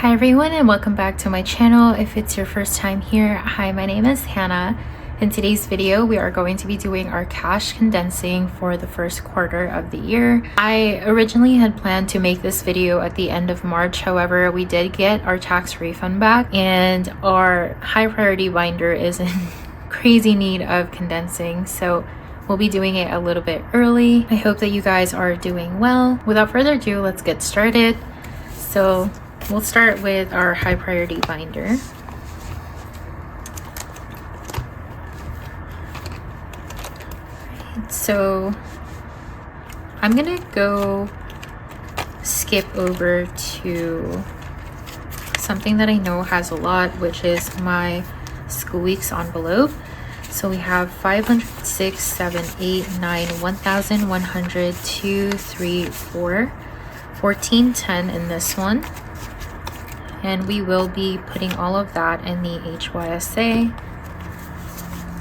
Hi everyone, and welcome back to my channel. If it's your first time here, hi, my name is Hannah. In today's video, we are going to be doing our cash condensing for the first quarter of the year. I originally had planned to make this video at the end of March. However, we did get our tax refund back and our high priority binder is in crazy need of condensing. So we'll be doing it a little bit early. I hope that you guys are doing well. Without further ado, let's get started. So we'll start with our high priority binder. So I'm gonna go skip over to something that I know has a lot, which is my school weeks envelope. So we have 500, 6, 7, 8, 9, 1,100, 2, 3, 4, 1410 in this one. And we will be putting all of that in the HYSA.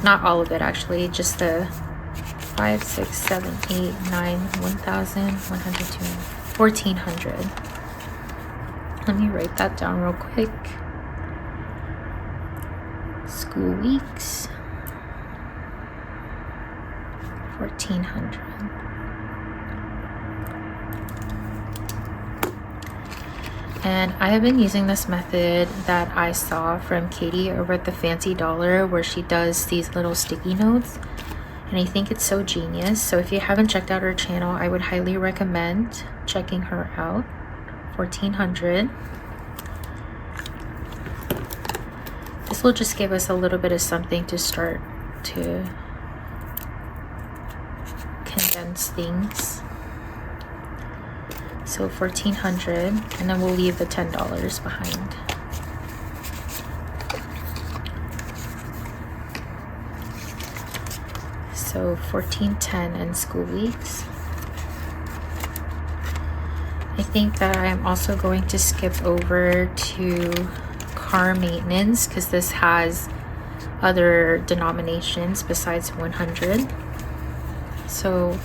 Not all of it actually, just the 5, 6, 7, 8, 9, 1,100, 1,400. Let me write that down real quick. School weeks, 1,400. And I have been using this method that I saw from Katie over at the Fancy Dollar, where she does these little sticky notes, and I think it's so genius. So if you haven't checked out her channel, I would highly recommend checking her out. 1,400. This will just give us a little bit of something to start to condense things. So 1,400, and then we'll leave the $10 behind. So 1,410 in school weeks. I think that I'm also going to skip over to car maintenance because this has other denominations besides 100. So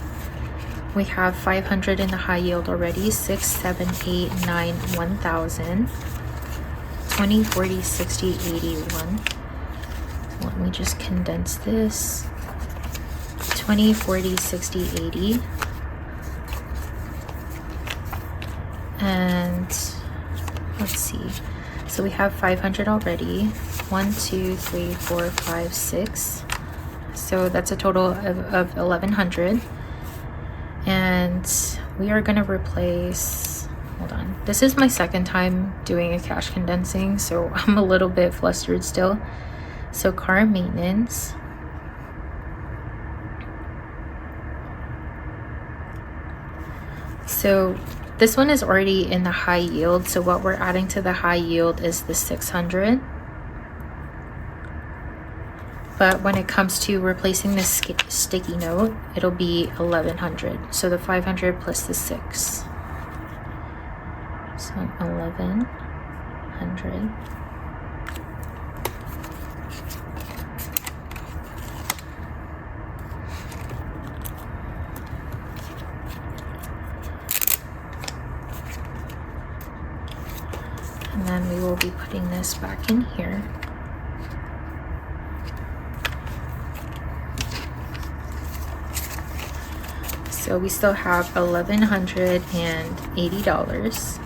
we have 500 in the high yield already. 6, 7, 8, 9, 1,000, 20, 40, 60, 81. Let me just condense this. 20, 40, 60, 80. And let's see. So we have 500 already. 1, 2, 3, 4, 5, 6. So that's a total of 1,100. And we are going to replace, hold on, this is my second time doing a cash condensing, so I'm a little bit flustered still. So car maintenance, so this one is already in the high yield, so what we're adding to the high yield is the 600. But when it comes to replacing this sticky note, it'll be 1,100. So the 500 plus the 6. So 1,100. And then we will be putting this back in here. So we still have $1,180.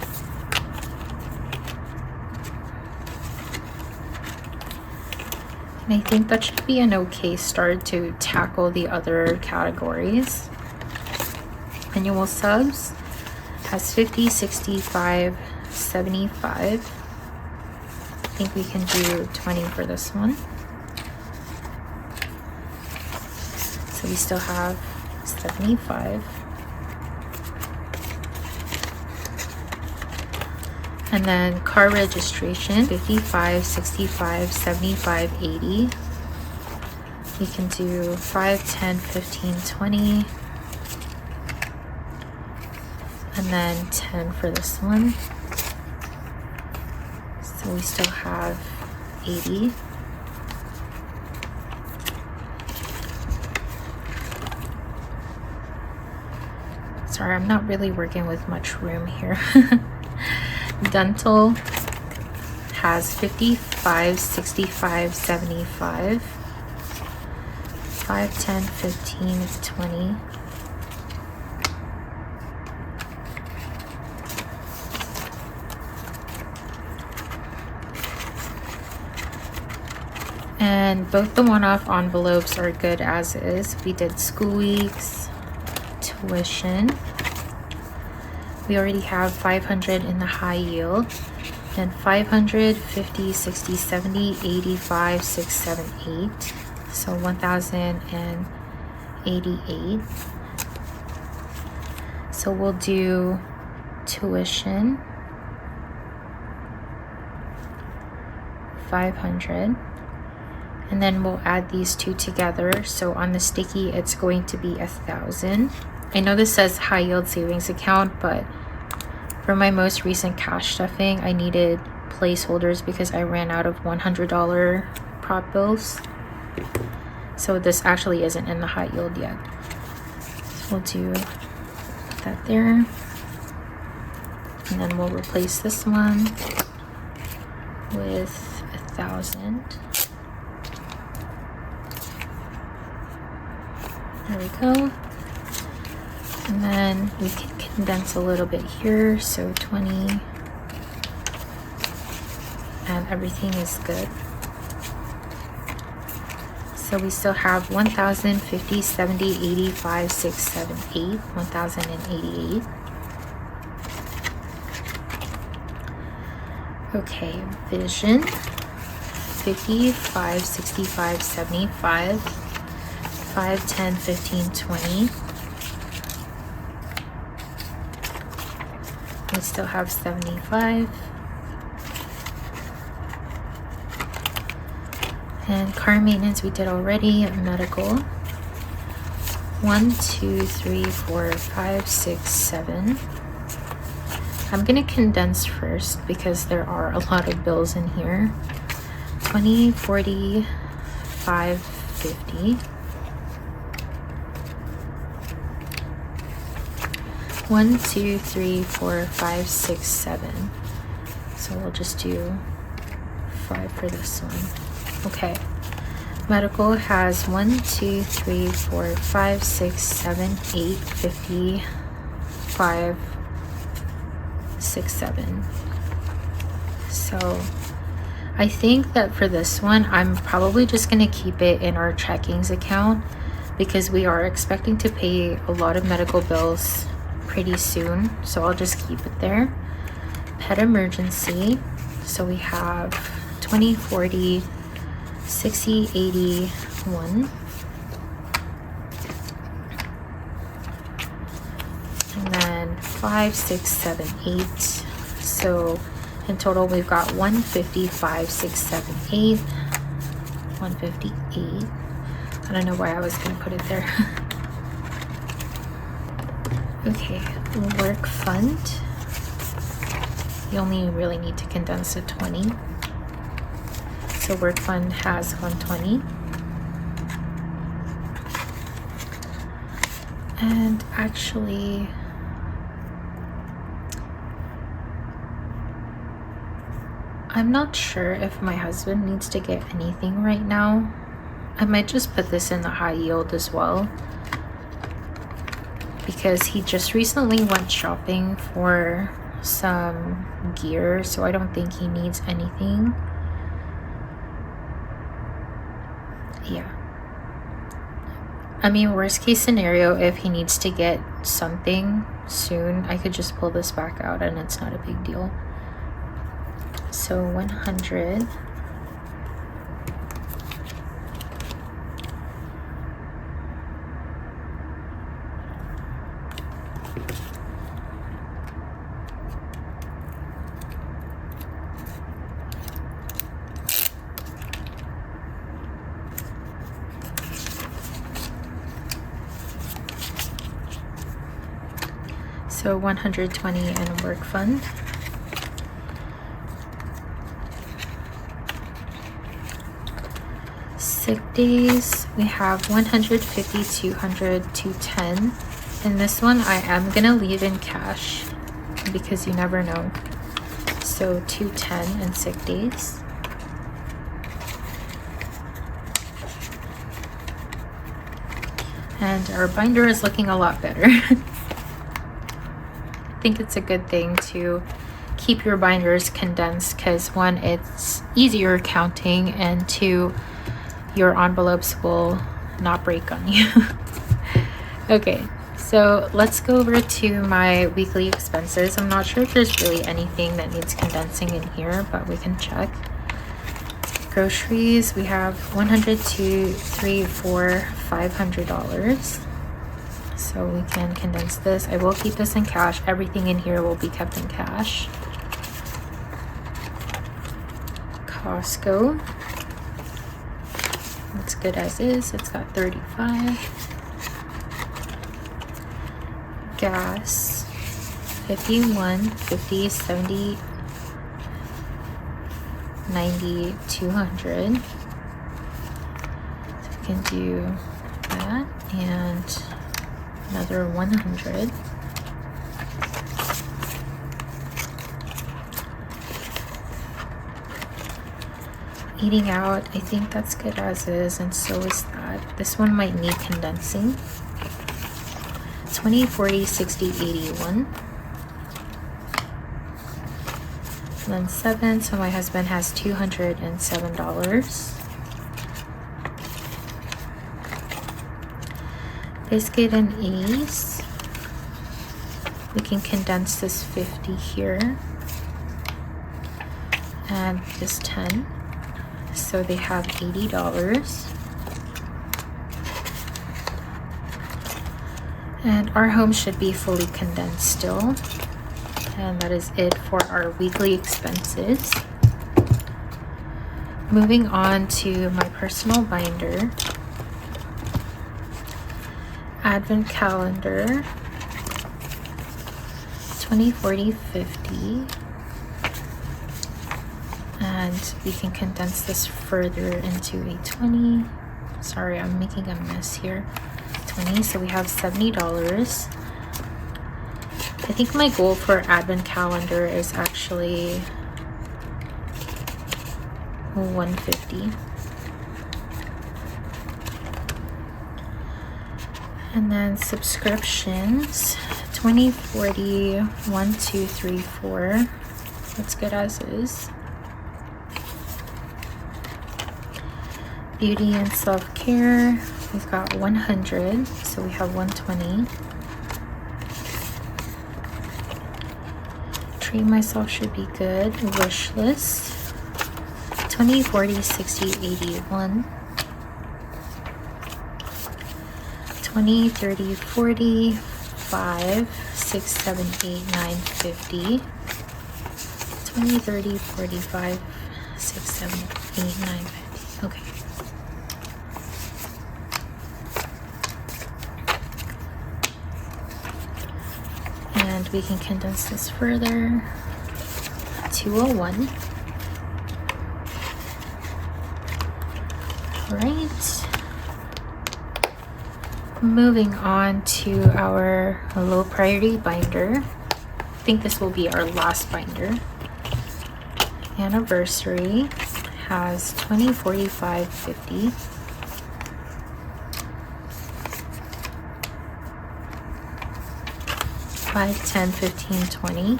And I think that should be an okay start to tackle the other categories. Annual subs has 50, 65, 75. I think we can do 20 for this one. So we still have 75. And then car registration, 55, 65, 75, 80. We can do 5, 10, 15, 20. And then 10 for this one. So we still have 80. Sorry, I'm not really working with much room here. Dental, has 55, 65, 75, 5, 10, 15, 20. And both the one-off envelopes are good as is. We did school weeks, tuition. We already have 500 in the high yield. And 500, 50, 60, 70, 85, 6, 7, 8. So 1,088. So we'll do tuition, 500. And then we'll add these two together. So on the sticky, it's going to be 1,000. I know this says high yield savings account, but for my most recent cash stuffing, I needed placeholders because I ran out of $100 prop bills. So this actually isn't in the high yield yet. So we'll do that there. And then we'll replace this one with 1,000. There we go. And then we can condense a little bit here. So 20. And everything is good. So we still have 1,000, 50, 70, 85, 6, 7, 8. 1,088. Okay, vision. 55, 65, 75. 5, 10, 15, 20. We still have 75. And car maintenance we did already. Medical. 1, 2, 3, 4, 5, 6, 7. I'm gonna condense first because there are a lot of bills in here. 20, 40, 5, 50. 1, 2, 3, 4, 5, 6, 7. So we'll just do 5 for this one. Okay. Medical has 1, 2, 3, 4, 5, 6, 7, 8, 50, 5, 6, 7. So I think that for this one, I'm probably just going to keep it in our checkings account because we are expecting to pay a lot of medical bills pretty soon. So I'll just keep it there. Pet emergency. So we have 20, 40, 60, 80, 1. And then 5, 6, 7, 8. So in total, we've got 150, 5, 6, 7, 8. 158. I don't know why I was going to put it there. Okay, work fund. You only really need to condense to 20. So work fund has 120. And actually, I'm not sure if my husband needs to get anything right now. I might just put this in the high yield as well, because he just recently went shopping for some gear, so I don't think he needs anything. Yeah. I mean, worst case scenario, if he needs to get something soon, I could just pull this back out and it's not a big deal. So 100. So 120 in work fund. Sick days, we have 150, 200, 210. And this one I am gonna leave in cash because you never know. So 210 and sick days. And our binder is looking a lot better. I think it's a good thing to keep your binders condensed because one, it's easier counting, and two, your envelopes will not break on you. Okay, so let's go over to my weekly expenses. I'm not sure if there's really anything that needs condensing in here, but we can check. Groceries, we have $100, $200, $300, $400, $500. So we can condense this. I will keep this in cash. Everything in here will be kept in cash. Costco, it's good as is. It's got 35. Gas, 51, 50, 70, 90, 200. So we can do that and another 100. Eating out, I think that's good as is, and so is that. This one might need condensing. 20, 40, 60, 81. And then 7, so my husband has $207. Biscuit and Ace. We can condense this 50 here. And this 10. So they have $80. And our home should be fully condensed still. And that is it for our weekly expenses. Moving on to my personal binder. Advent calendar. 20, 40, 50. And we can condense this further into a 20. Sorry, I'm making a mess here. 20, so we have $70. I think my goal for advent calendar is actually 150. And then subscriptions, 20, 40, 1, 2, 3, 4. That's good as is. Beauty and self-care, we've got 100, so we have 120. Treat myself should be good. Wish list, 20, 40, 60, 81. 20, 30, 40, 5, 6, 7, 8, 9, 50. 20, 30, 45, 6, 7, 8, 9, 50. Okay. And we can condense this further. 201. All right. Moving on to our low priority binder. I think this will be our last binder. Anniversary has 20, 45, 50. $5, $10, $15,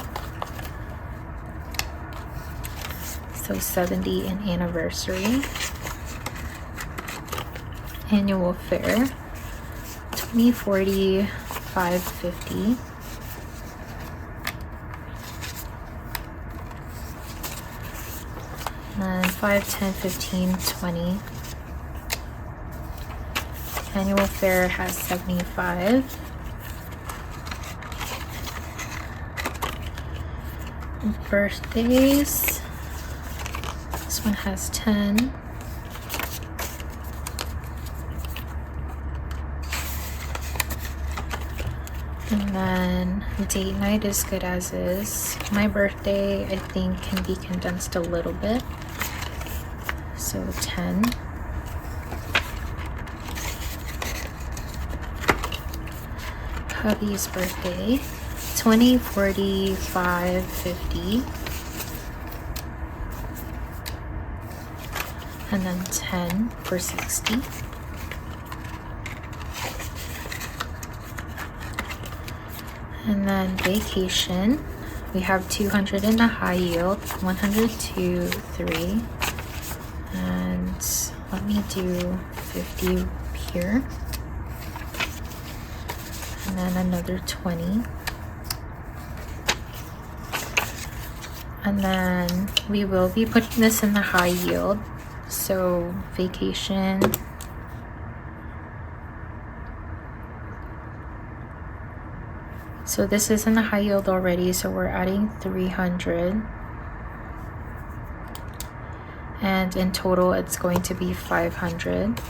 $20. So 70 in anniversary. Annual fare, 20, 40, 5, 50. And 5, 10, 15, 20. Annual fare has 75. Birthdays, this one has 10. And then date night is good as is. My birthday, I think, can be condensed a little bit. So 10. Hubby's birthday, 20, 45, 50. and then 10 for 60. And then vacation, we have 200 in the high yield, 100, 2, 3, and let me do 50 here, and then another 20. And then we will be putting this in the high yield. So vacation, so this is in the high yield already, so we're adding 300. And in total, it's going to be 500.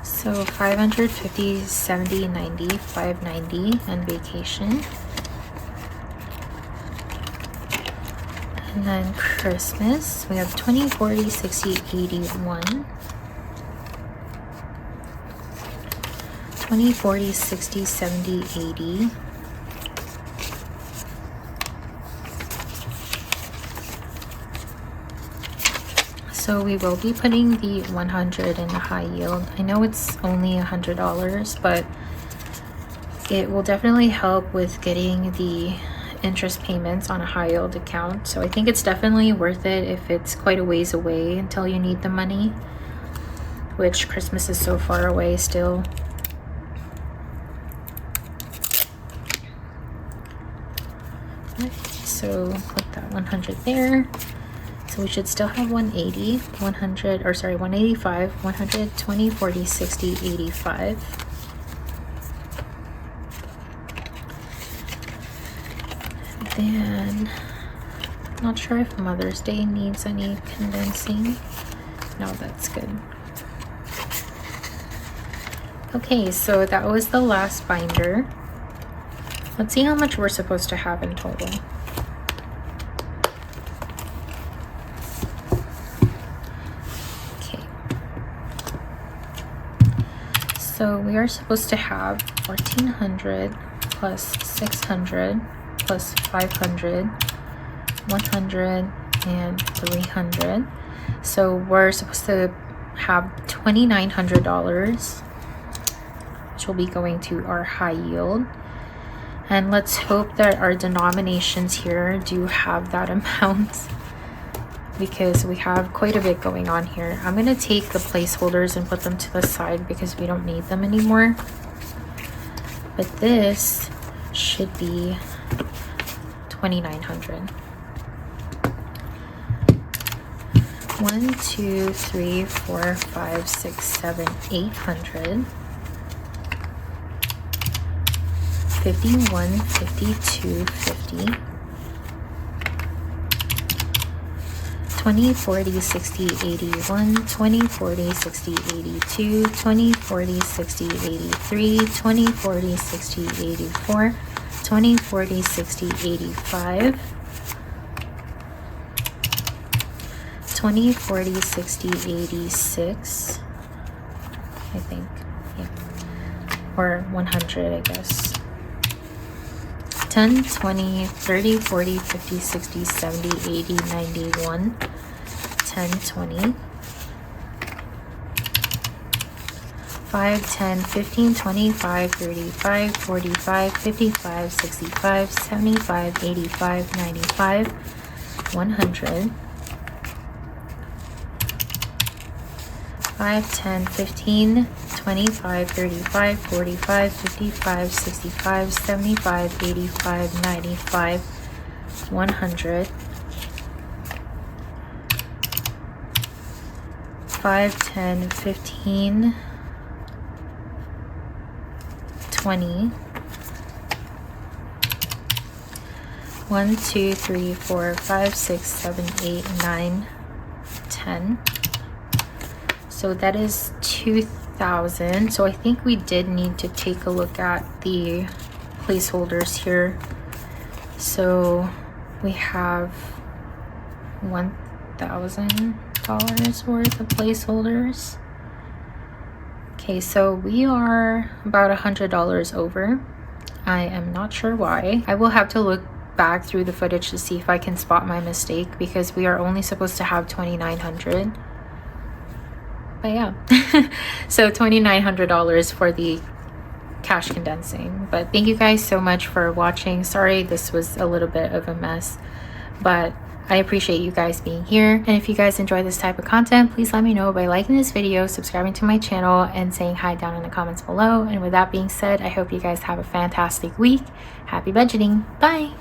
So 550, 70, 90, 590, and vacation. And then Christmas, we have 20, 40, 60, 81. 20, 40, 60, 70, 80. So we will be putting the 100 in the high yield. I know it's only $100, but it will definitely help with getting the interest payments on a high yield account. So I think it's definitely worth it if it's quite a ways away until you need the money, which Christmas is so far away still. Okay, so put that 100 there. So we should still have 180, 100, or sorry, 185, 100, 20, 40, 60, 85. Then, not sure if Mother's Day needs any condensing. No, that's good. Okay, so that was the last binder. Let's see how much we're supposed to have in total. So we are supposed to have 1,400 plus 600 plus 500, 100, and 300. So we're supposed to have $2,900, which will be going to our high yield. And let's hope that our denominations here do have that amount, because we have quite a bit going on here. I'm going to take the placeholders and put them to the side because we don't need them anymore. But this should be 2,900. 1, 2, 3, 4, 5, 6, 7, 800. 51, 52, 50. 20, 40, 60, 81, 20, 40, 60, 82, 20, 40, 60, 83, 20, 40, 60, 84, 20, 40, 60, 85, 20, 40, 60, 86, I think, yeah, or 100, I guess. 10, 20, 30, 40, 50, 60, 70, 80, 91, 10, 20, 5, 10, 15, 25, 35, 45, 55, 65, 75, 85, 95, 100, 5, 10, 15, 25, 35, 45, 55, 65, 75, 85, 95, 100, 5, 10, 15, 20, 1, 2, 3, 4, 5, 6, 7, 8, 9, 10. So that is 1,000. So I think we did need to take a look at the placeholders here. So we have $1,000 worth of placeholders. Okay, so we are about $100 over. I am not sure why. I will have to look back through the footage to see if I can spot my mistake, because we are only supposed to have 2,900. But yeah, so $2,900 for the cash condensing. But thank you guys so much for watching. Sorry this was a little bit of a mess, but I appreciate you guys being here. And if you guys enjoy this type of content, please let me know by liking this video, subscribing to my channel, and saying hi down in the comments below. And with that being said, I hope you guys have a fantastic week. Happy budgeting. Bye.